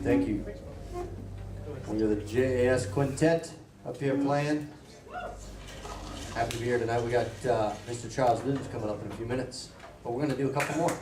Thank you. We are the JAS Quintet up here playing. Happy to be here tonight. We got Mr. Charles Luden coming up in a few minutes, but we're going to do a couple more.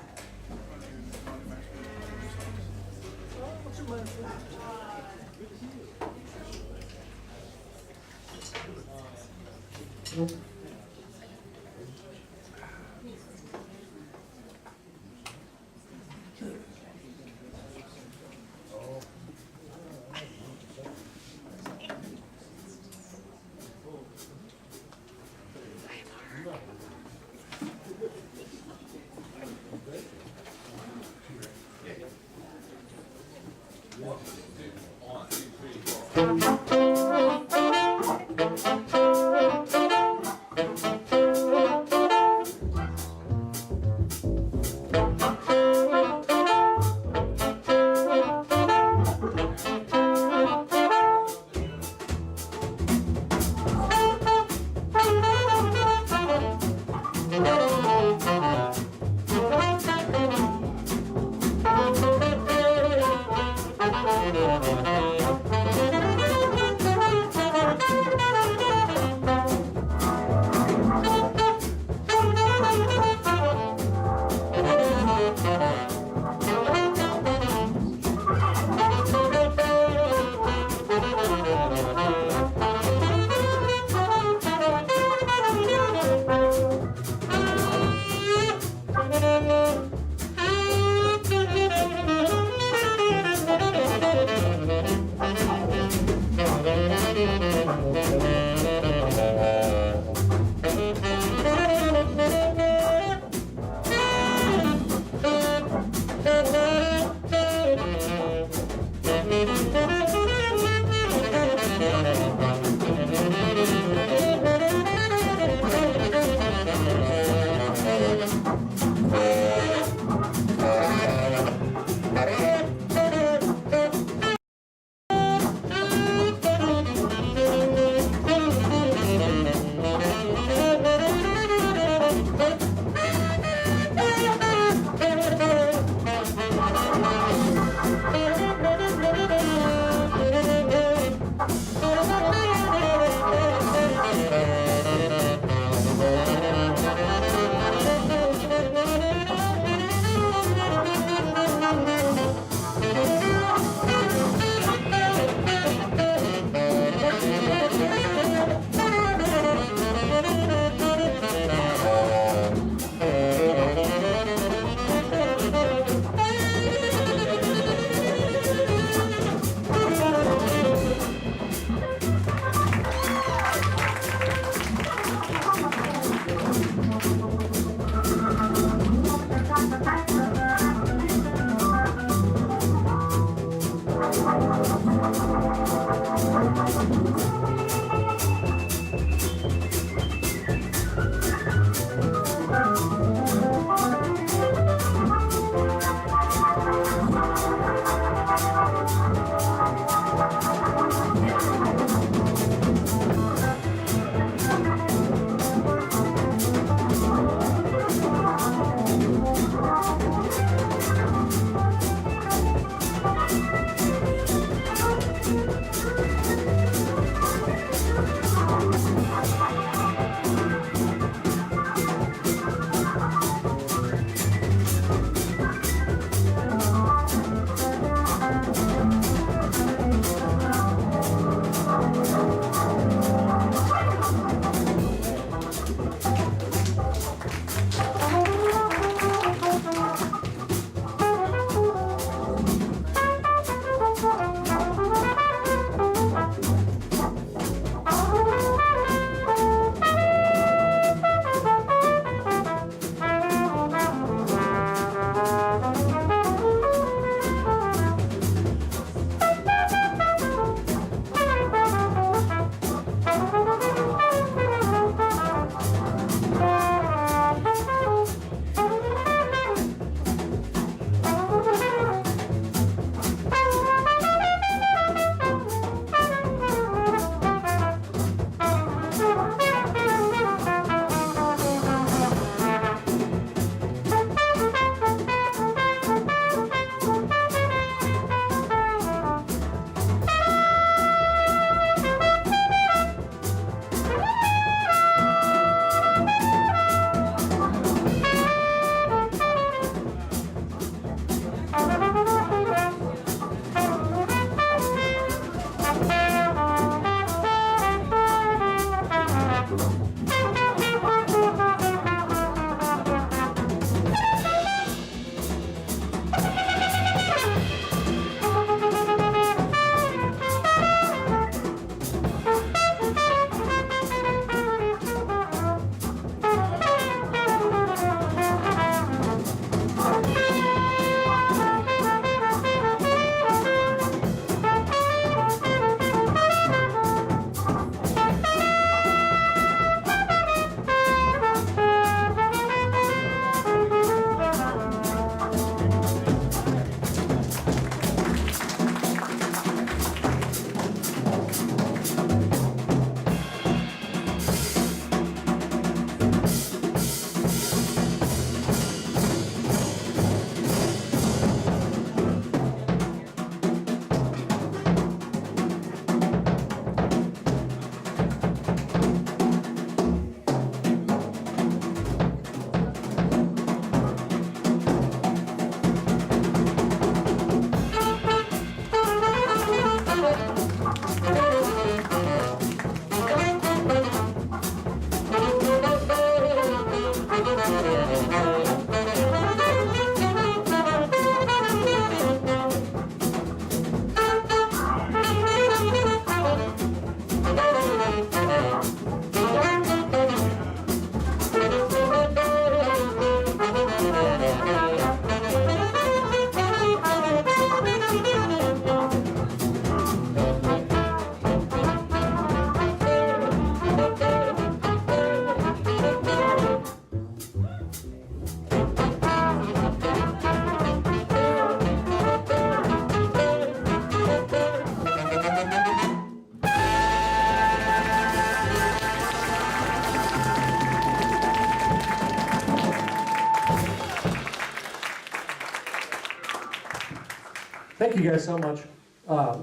thank you guys so much.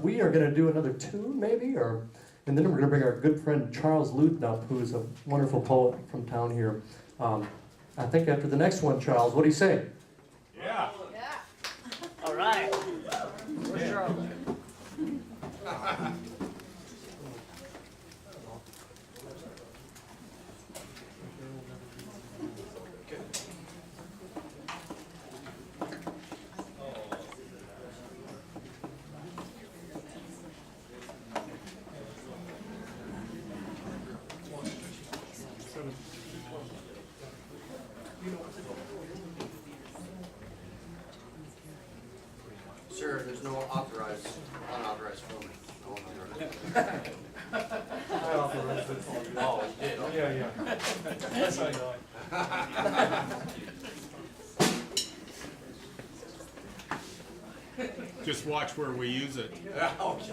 We are going to do another tune, maybe, and then we're going to bring our good friend Charles Luden up, who is a wonderful poet from town here. I think after the next one, Charles, what do you say? Yeah. Yeah. All right. Where's Charles? Sir, there's no unauthorized filming. No unauthorized. Oh, you did? Okay. Yeah. That's how you know. Just watch where we use it. Yeah, okay.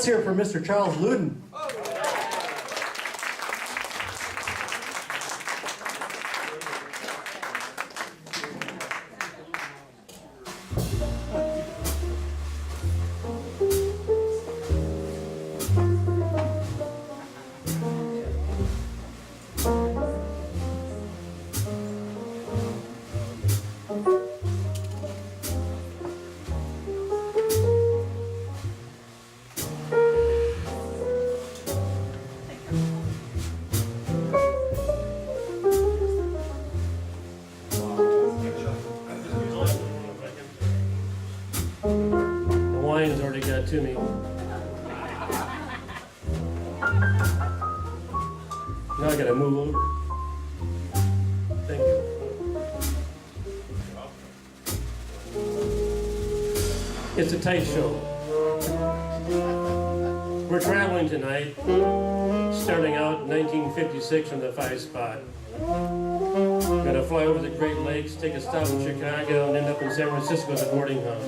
Let's hear it for Mr. Charles Luden. The wine's already got to me. Now I gotta move over. Thank you. It's a tight show. We're traveling tonight, starting out in 1956 from the 5 spot. We're gonna fly over the Great Lakes, take a stop in Chicago, and end up in San Francisco at the boarding house.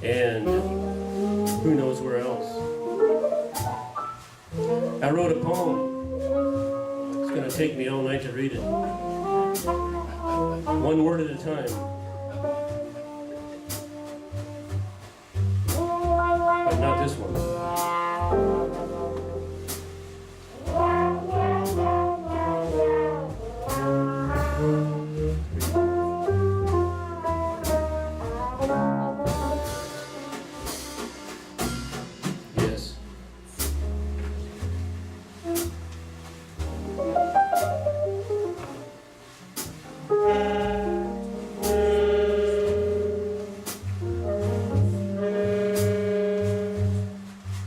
And who knows where else. I wrote a poem. It's gonna take me all night to read it. One word at a time. But not this one. Yes.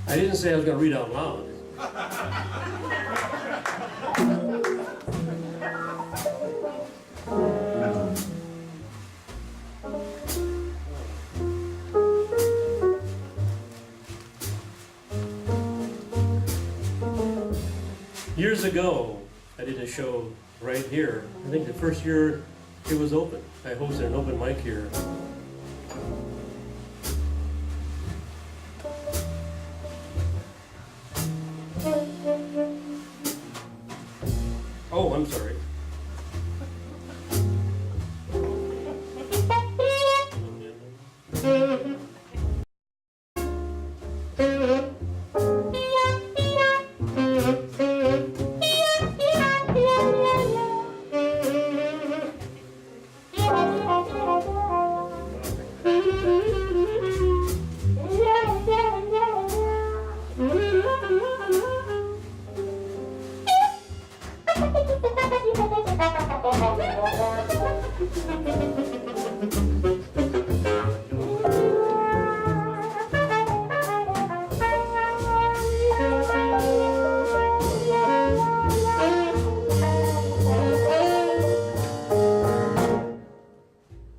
I didn't say I was going to read out loud. Years ago, I did a show right here. I think the first year it was open. I hosted an open mic here. Oh, I'm sorry.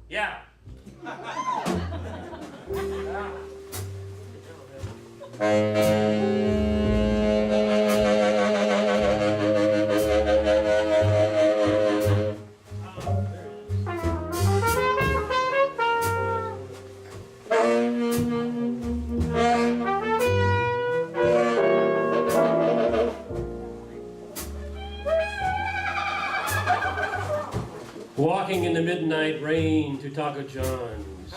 Yeah. Walking in the midnight rain to Taco John's.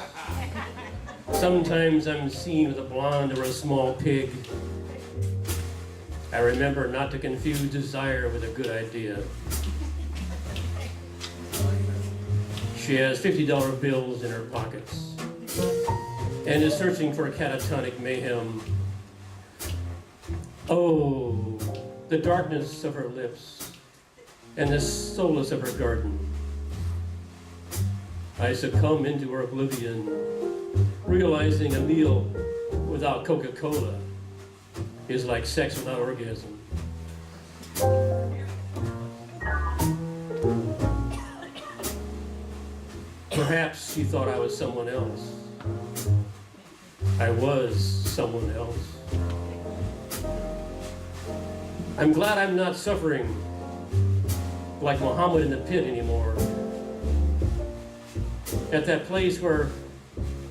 Sometimes I'm seen with a blonde or a small pig. I remember not to confuse desire with a good idea. She has $50 bills in her pockets and is searching for catatonic mayhem. Oh, the darkness of her lips and the solace of her garden. I succumb into her oblivion, realizing a meal without Coca-Cola is like sex without orgasm. Perhaps she thought I was someone else. I was someone else. I'm glad I'm not suffering like Muhammad in the pit anymore. At that place where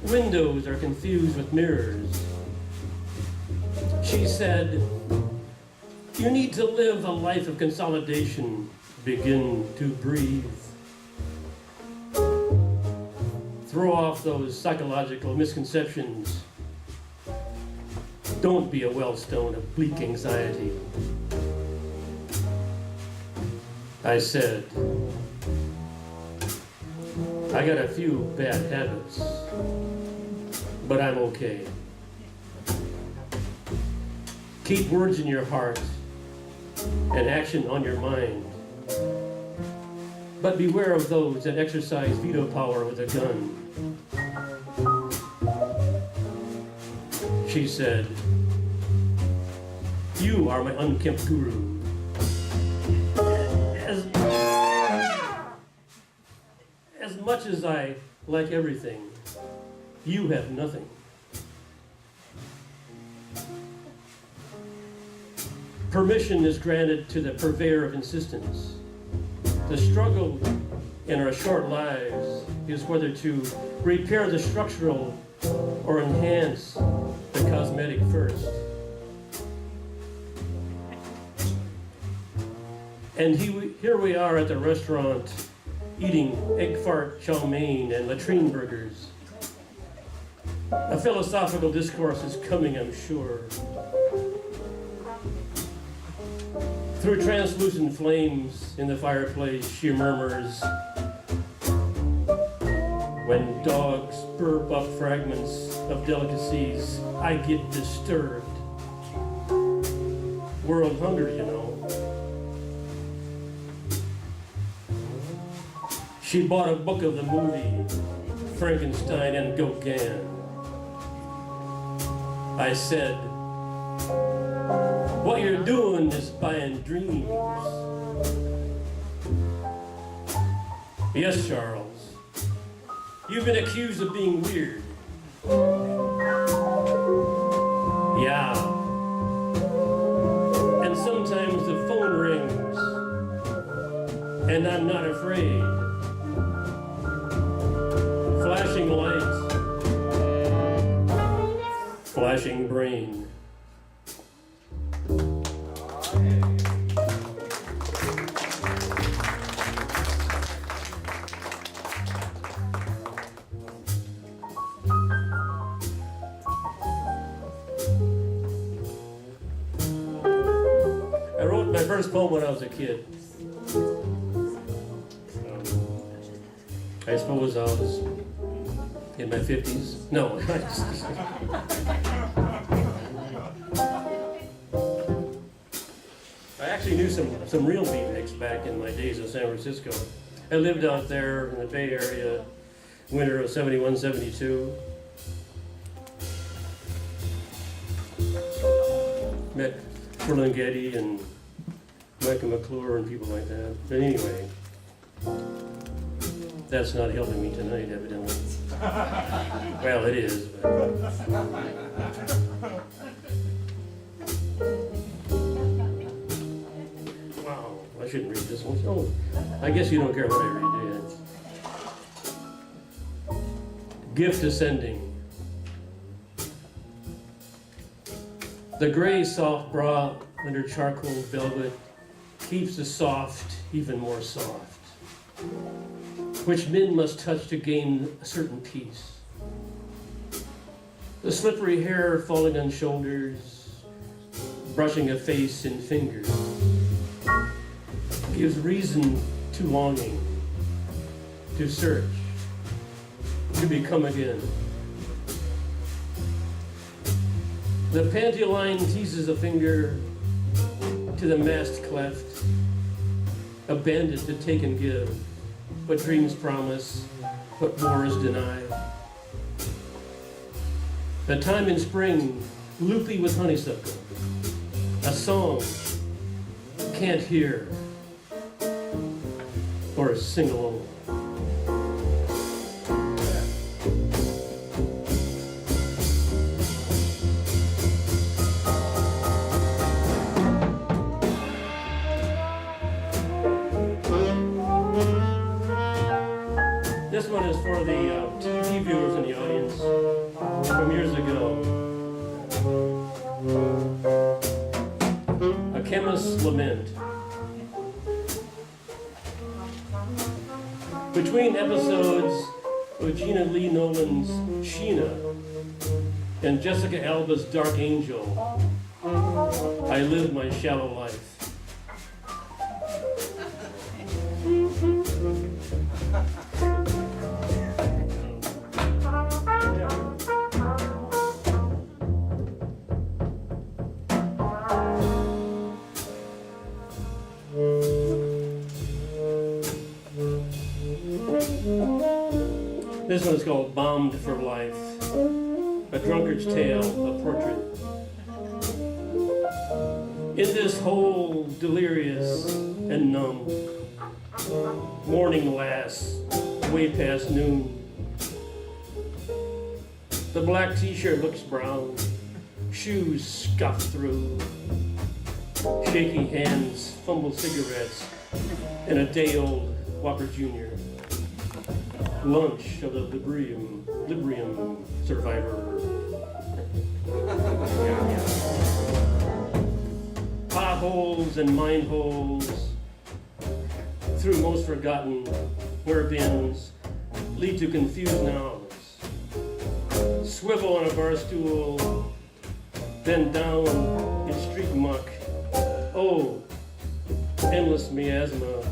windows are confused with mirrors She said, you need to live a life of consolidation, begin to breathe. Throw off those psychological misconceptions. Don't be a wellstone of bleak anxiety. I said, I got a few bad habits, but I'm okay. Keep words in your heart and action on your mind. But beware of those that exercise veto power with a gun. She said, you are my unkempt guru. As much as I like everything, you have nothing. Permission is granted to the purveyor of insistence. The struggle in our short lives is whether to repair the structural or enhance the cosmetic first. And here we are at the restaurant eating egg fart chow mein and latrine burgers. A philosophical discourse is coming, I'm sure. Through translucent flames in the fireplace, she murmurs, when dogs burp up fragments of delicacies, I get disturbed. World hunger, you know. She bought a book of the movie, Frankenstein and Gauguin. I said, what you're doing is buying dreams. Yes, Charles. You've been accused of being weird. Yeah. And sometimes the phone rings, and I'm not afraid. Flashing lights, flashing brain. I wrote my first poem when I was a kid. I suppose I was in my 50s. No. I actually knew some real beatniks back in my days in San Francisco. I lived out there in the Bay Area, winter of 71, 72. Met Ferlinghetti and Micah McClure and people like that. But anyway, that's not helping me tonight, evidently. Well, it is, but... Wow, I shouldn't read this one. Oh, I guess you don't care what I read, do you? Gift ascending. The gray soft bra under charcoal velvet keeps the soft even more soft, which men must touch to gain a certain peace. The slippery hair falling on shoulders, brushing a face and fingers, gives reason to longing, to search, to become again. The panty line teases a finger to the mast cleft, a bandit to take and give, what dreams promise, what wars deny. A time in spring, loopy with honeysuckle, a song can't hear or sing along. This one is for the TV viewers in the audience from years ago. Chemist's Lament. Between episodes of Gina Lee Nolan's Sheena and Jessica Alba's Dark Angel, I live my shallow life. This one is called Bombed for Life, a drunkard's tale, a portrait. In this hole delirious and numb, morning lasts way past noon. The black t-shirt looks brown, shoes scuffed through. Shaky hands fumble cigarettes in a day-old Whopper Jr. Lunch of the Librium survivor. Potholes and mine holes through most forgotten where bins lead to confused nows. Swivel on a bar stool, then down in street muck. Oh, endless miasma,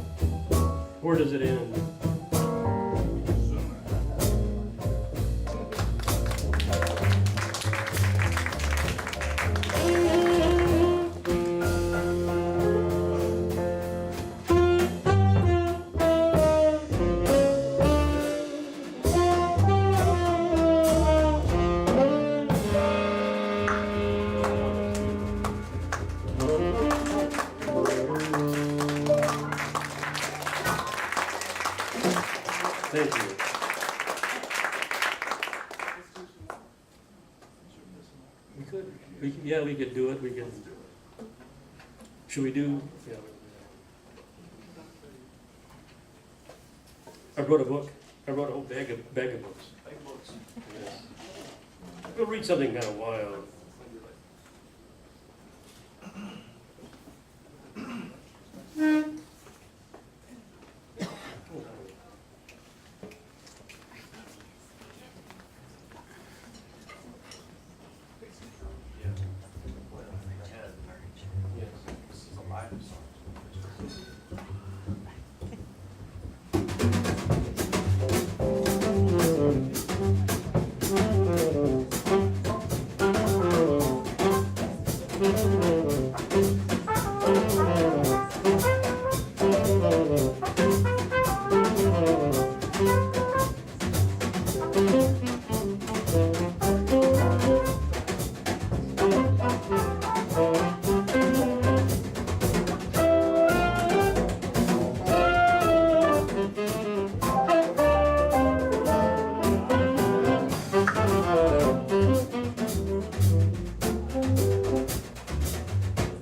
where does it end? Thank you. We could do it. We could. Should we do? Yeah. I wrote a book. I wrote a whole bag of books. Yeah. We'll read something kind of wild.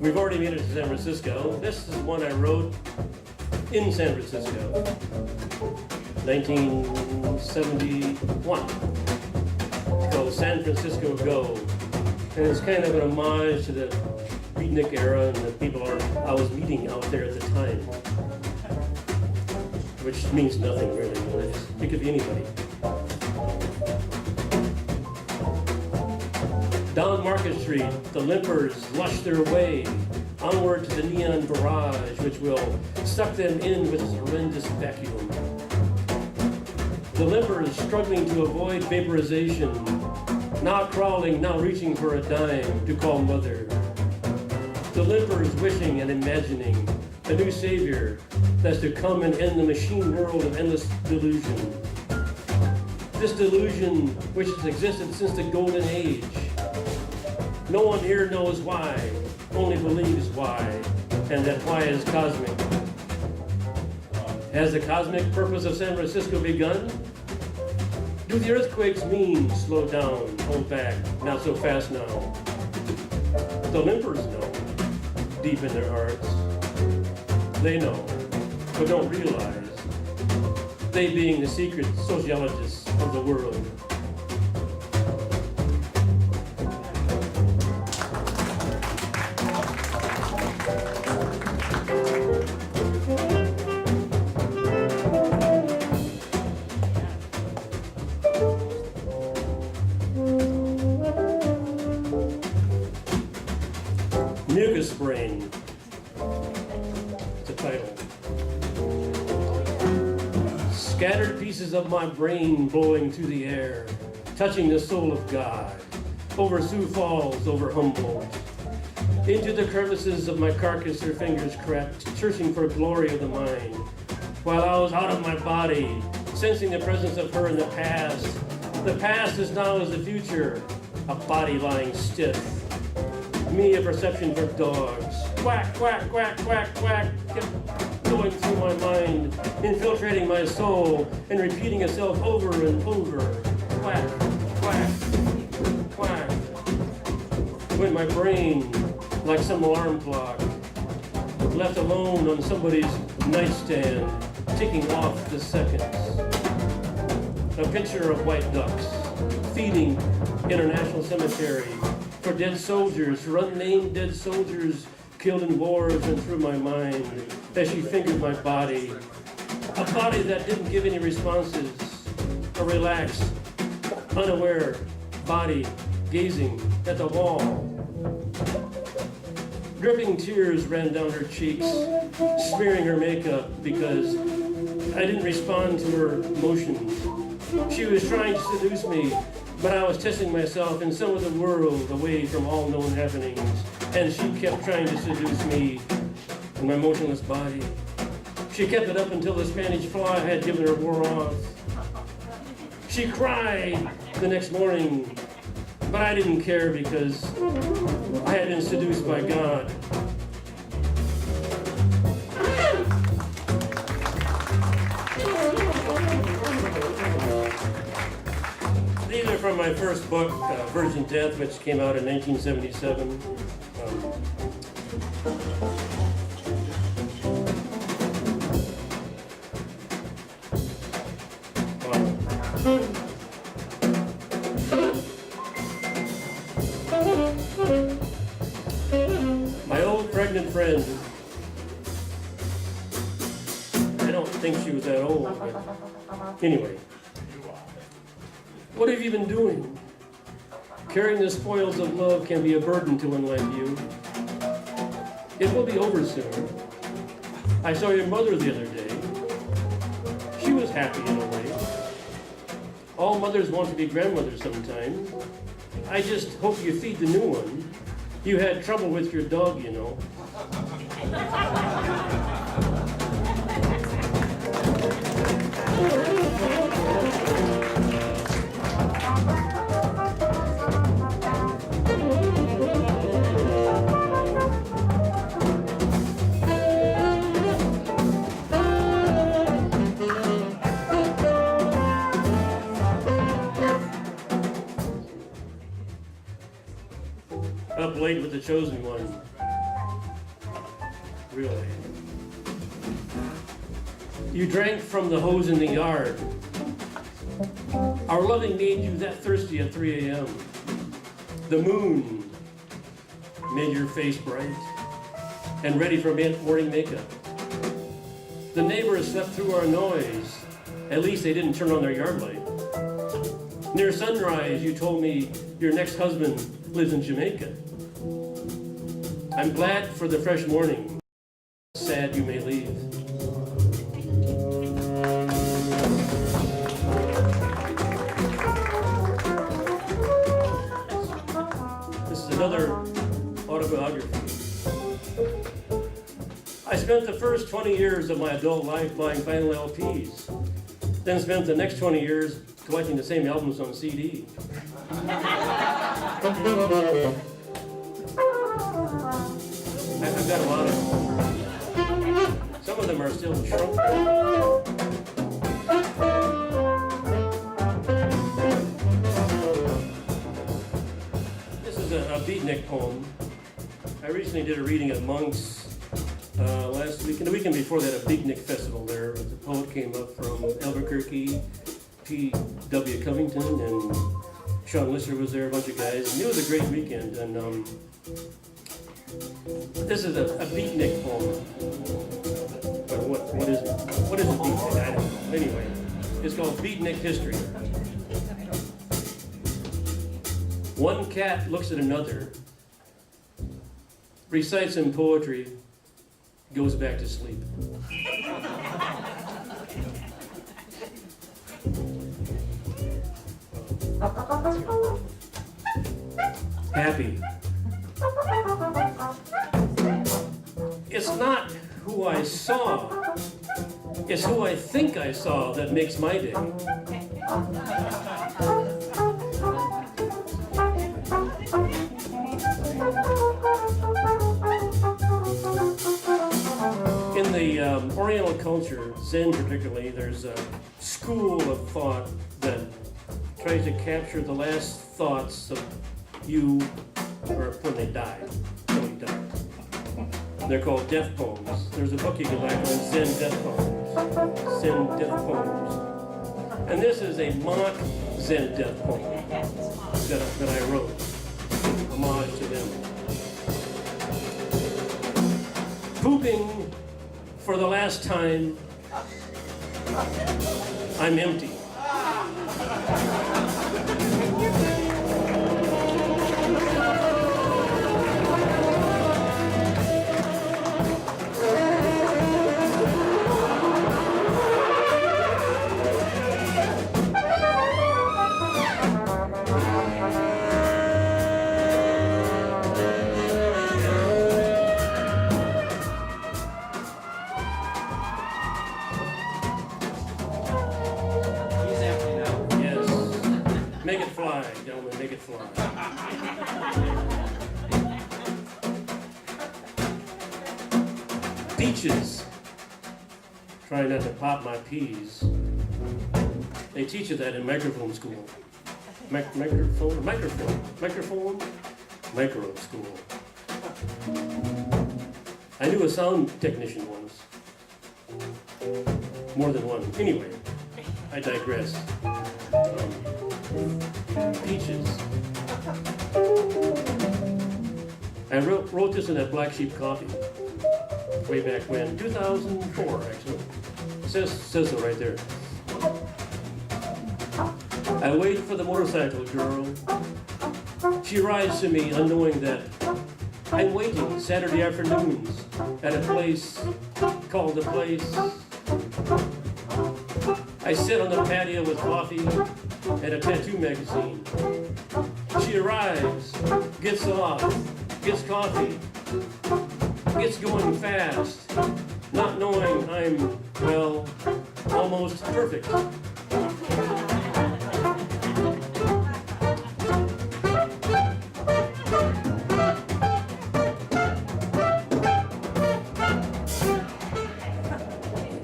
We've already made it to San Francisco. This is one I wrote in San Francisco, 1971. It's called San Francisco Go. And it's kind of an homage to the beatnik era and the people I was meeting out there at the time. Which means nothing really. It could be anybody. Down Market Street, the limpers lush their way onward to the neon barrage, which will suck them in with its horrendous vacuum. The limpers struggling to avoid vaporization, now crawling, now reaching for a dime to call mother. The limpers wishing and imagining a new savior that's to come and end the machine world of endless delusion. This delusion which has existed since the golden age. No one here knows why, only believes why, and that why is cosmic. Has the cosmic purpose of San Francisco begun? Do the earthquakes mean slow down, hold back, not so fast now? The limpers know, deep in their hearts. They know, but don't realize, they being the secret sociologists of the world. recital. Scattered pieces of my brain blowing through the air, touching the soul of God, over Sioux Falls, over Humboldt. Into the crevices of my carcass her fingers crept, searching for glory of the mind, while I was out of my body, sensing the presence of her in the past. The past as now as the future, a body lying stiff. Me a perception for dogs. Quack, quack, quack, quack, quack, kept going through my mind, infiltrating my soul, and repeating itself over and over. Quack, quack, quack. When my brain, like some alarm clock, left alone on somebody's nightstand, ticking off the seconds. A picture of white ducks feeding International Cemetery for dead soldiers, for unnamed dead soldiers killed in wars, and through my mind as she fingered my body. A body that didn't give any responses. A relaxed, unaware body gazing at the wall. Dripping tears ran down her cheeks, smearing her makeup because I didn't respond to her motions. She was trying to seduce me, but I was testing myself in some other world away from all known happenings, and she kept trying to seduce me in my motionless body. She kept it up until the Spanish fly I had given her wore off. She cried the next morning, but I didn't care because I had been seduced by God. These are from my first book, Virgin Death, which came out in 1977. My old pregnant friend, I don't think she was that old, but anyway. What have you been doing? Carrying the spoils of love can be a burden to one like you. It will be over soon. I saw your mother the other day. She was happy in a way. All mothers want to be grandmothers sometimes. I just hope you feed the new one. You had trouble with your dog, you know. Up late with the chosen one. Really. You drank from the hose in the yard. Our loving made you that thirsty at 3 a.m. The moon made your face bright and ready for morning makeup. The neighbors slept through our noise. At least they didn't turn on their yard light. Near sunrise, you told me your next husband lives in Jamaica. I'm glad for the fresh morning. Sad you may leave. This is another autobiography. I spent the first 20 years of my adult life buying vinyl LPs, then spent the next 20 years collecting the same albums on CD. I've got a lot of them. Some of them are still shrunk. This is a beatnik poem. I recently did a reading at Monk's last week, and the weekend before that, a beatnik festival there. The poet came up from Albuquerque, P.W. Covington, and Sean Lister was there, a bunch of guys, and it was a great weekend. And this is a beatnik poem. But what is it? What is a beatnik? I don't know. Anyway, it's called Beatnik History. One cat looks at another, recites in poetry, goes back to sleep. Happy. It's not who I saw, it's who I think I saw that makes my day. In the Oriental culture, Zen particularly, there's a school of thought that tries to capture the last thoughts of you or when they died. When you died. They're called death poems. There's a book you can buy called Zen Death Poems. Zen Death Poems. And this is a mock Zen death poem that I wrote. Homage to them. Pooping for the last time. I'm empty. Make it fly, gentlemen, make it fly. Peaches. Try not to pop my peas. They teach you that in microphone school. Microphone school. I knew a sound technician once. More than one. Anyway, I digress. Peaches. I wrote this in that Black Sheep Coffee way back when, 2004 actually. Says so right there. I wait for the motorcycle girl. She rides to me unknowing that I'm waiting Saturday afternoons at a place called The Place. I sit on the patio with coffee and a tattoo magazine. She arrives, gets off, gets coffee, gets going fast, not knowing I'm, well, almost perfect.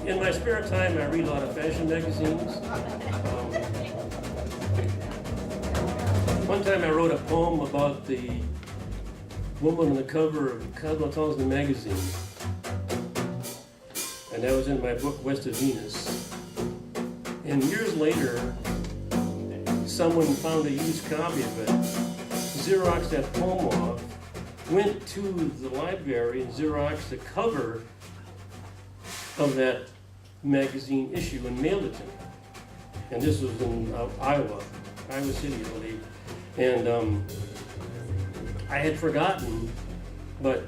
In my spare time, I read a lot of fashion magazines. One time I wrote a poem about the woman on the cover of Cosmopolitan magazine. And that was in my book, West of Venus. And years later, someone found a used copy of it, Xeroxed that poem off, went to the library and Xeroxed the cover of that magazine issue and mailed it to me. And this was in Iowa City, I believe. And I had forgotten, but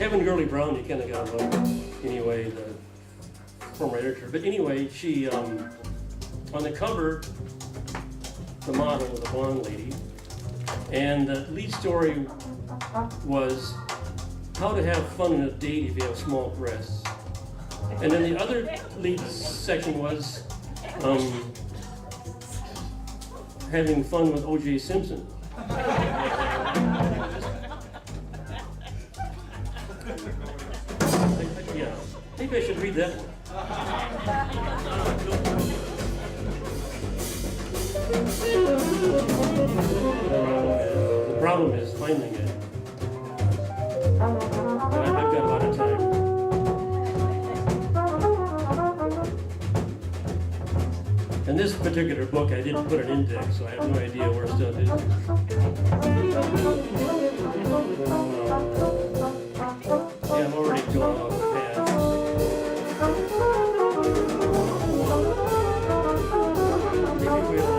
Evan Gurley Brown, you kind of got to love anyway, the former editor. But anyway, she, on the cover, the model was a blonde lady, and the lead story was how to have fun on a date if you have small breasts. And then the other lead section was having fun with O.J. Simpson. Yeah, maybe I should read that one. The problem is finding it. And I've got a lot of time. In this particular book, I didn't put an index, so I have no idea where stuff is. Yeah, I'm already going off the path. Maybe we'll,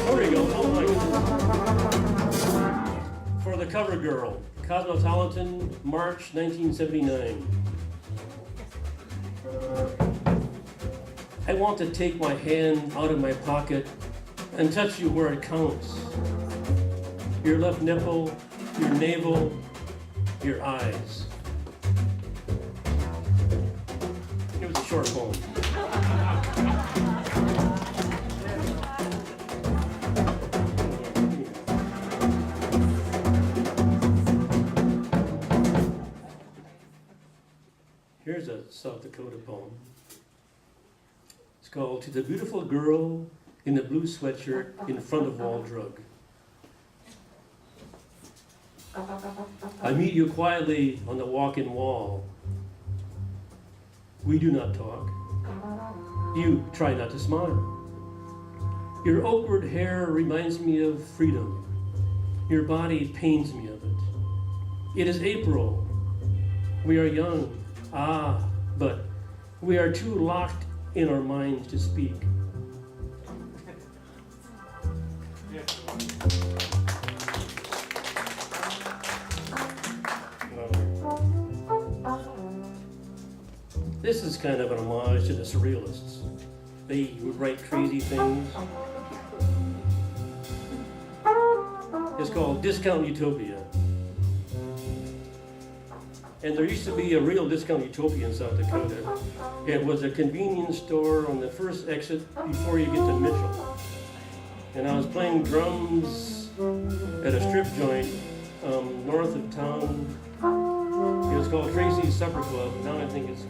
there we go. Oh my goodness. For the cover girl. Cosmopolitan, March 1979. I want to take my hand out of my pocket and touch you where it counts. Your left nipple, your navel, your eyes. It was a short poem. Here's a South Dakota poem. It's called To the Beautiful Girl in the Blue Sweatshirt in Front of Wall Drug. I meet you quietly on the walk-in wall. We do not talk. You try not to smile. Your awkward hair reminds me of freedom. Your body pains me of it. It is April. We are young. But we are too locked in our minds to speak. This is kind of an homage to the surrealists. They would write crazy things. It's called Discount Utopia. And there used to be a real Discount Utopia in South Dakota. It was a convenience store on the first exit before you get to Mitchell. And I was playing drums at a strip joint north of town. It was called Tracy's Supper Club. Now I think it's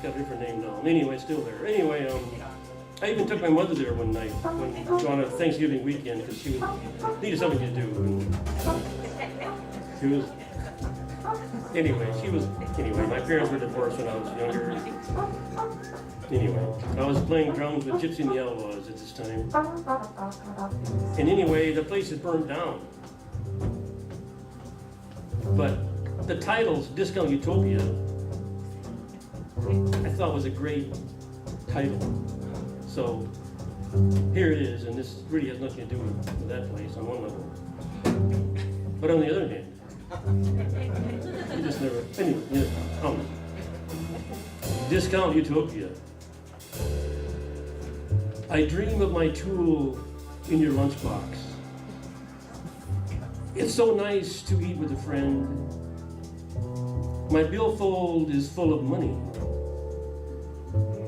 got a different name now. Anyway, it's still there. Anyway, I even took my mother there one night on a Thanksgiving weekend because she needed something to do. And she was. Anyway, my parents were divorced when I was younger. Anyway, I was playing drums with Gypsy and the Outlaws at this time. And anyway, the place is burned down. But the title's Discount Utopia, I thought was a great title. So here it is, and this really has nothing to do with that place on one level. But on the other hand, you just never, anyway, Discount Utopia. I dream of my tool in your lunchbox. It's so nice to eat with a friend. My billfold is full of money.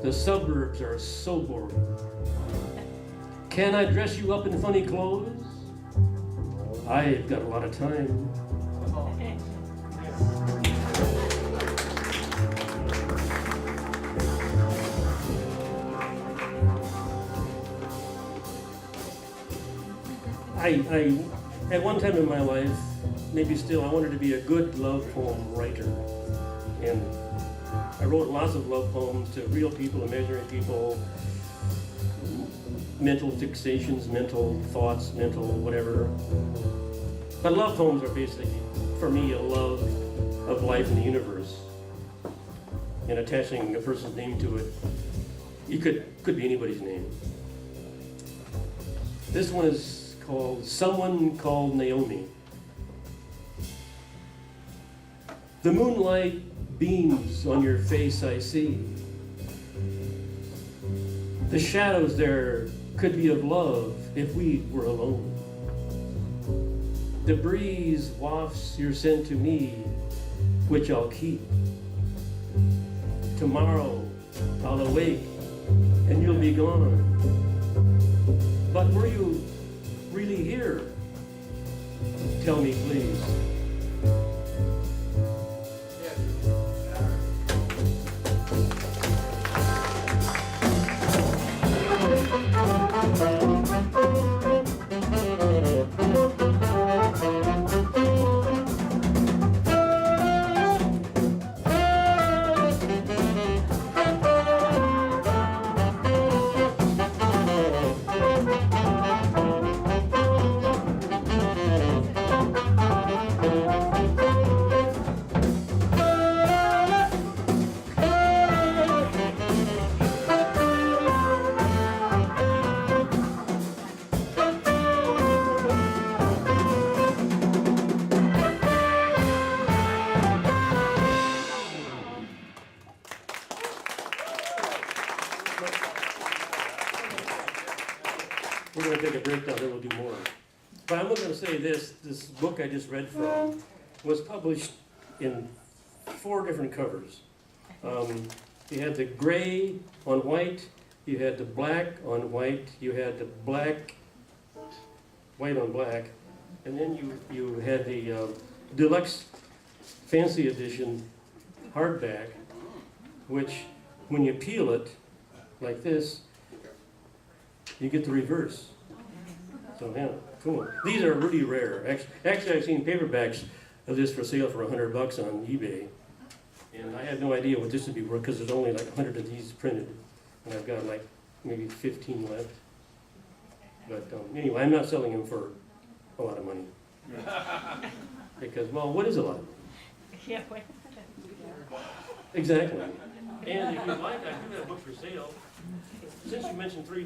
The suburbs are so boring. Can I dress you up in funny clothes? I've got a lot of time. I at one time in my life, maybe still, I wanted to be a good love poem writer. And I wrote lots of love poems to real people, imaginary people, mental fixations, mental thoughts, mental whatever. But love poems are basically, for me, a love of life in the universe. And attaching a person's name to it, it could be anybody's name. This one is called Someone Called Naomi. The moonlight beams on your face, I see. The shadows there could be of love if we were alone. The breeze wafts your scent to me, which I'll keep. Tomorrow I'll awake and you'll be gone. But were you really here? Tell me, please. But I'm going to say this book I just read from was published in 4 different covers. You had the gray on white, you had the black on white, you had the black, white on black, and then you had the deluxe fancy edition hardback, which when you peel it like this, you get the reverse. So yeah, cool. These are really rare. Actually, I've seen paperbacks of this for sale for $100 on eBay. And I had no idea what this would be worth because there's only like 100 of these printed. And I've got like maybe 15 left. But anyway, I'm not selling them for a lot of money. Because, well, what is a lot of money? Yeah, wait. Exactly. And if you like, I do have a book for sale. Since you mentioned $3,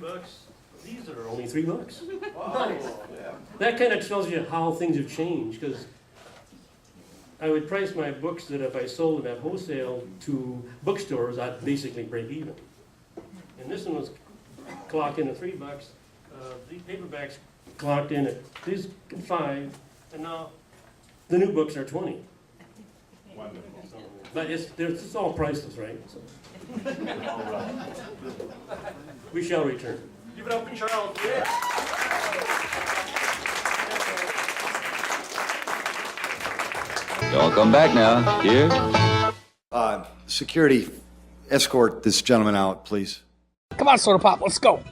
these are only $3. That kind of tells you how things have changed, because I would price my books that if I sold them at wholesale to bookstores, I'd basically break even. And this one was clocked in at $3. These paperbacks clocked in at these $5, and now the new books are $20. Wonderful. But it's all priceless, right? So. We shall return. Give it up for Charles. Y'all come back now. Here. Security, escort this gentleman out, please. Come on, Soda Pop, let's go.